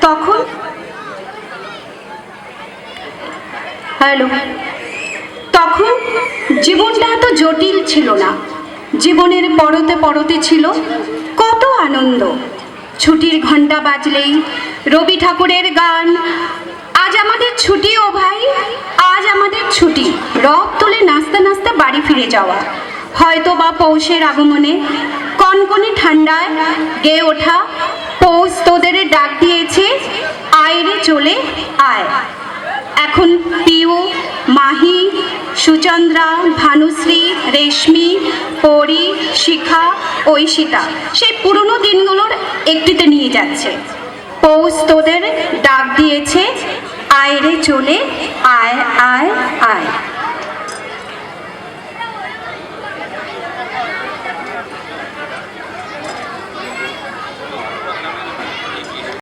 তখন হ্যালো তখন জীবনটা এত জটিল ছিল না। জীবনের পরতে পরতে ছিল কত আনন্দ। ছুটির ঘন্টা বাজলেই রবি ঠাকুরের গান, আজ আমাদের ছুটি ও ভাই, আজ আমাদের ছুটি, রথ তুলে নাচতে নাচতে বাড়ি ফিরে যাওয়া। হয়তো বা পৌষের আগমনে কনকনে ঠান্ডায় গেয়ে ওঠা পৌষ তোদের ডাক দিয়েছে, আয় রে চলে আয়। এখন পিউ, মাহি, সুচন্দ্রা, ভানুশ্রী, রেশমি, পরি, শিখা, ঐশিতা সেই পুরনো দিনগুলোর একটিতে নিয়ে যাচ্ছে। পৌষ তোদের ডাক দিয়েছে, আয় রে চলে আয় আয় আয়।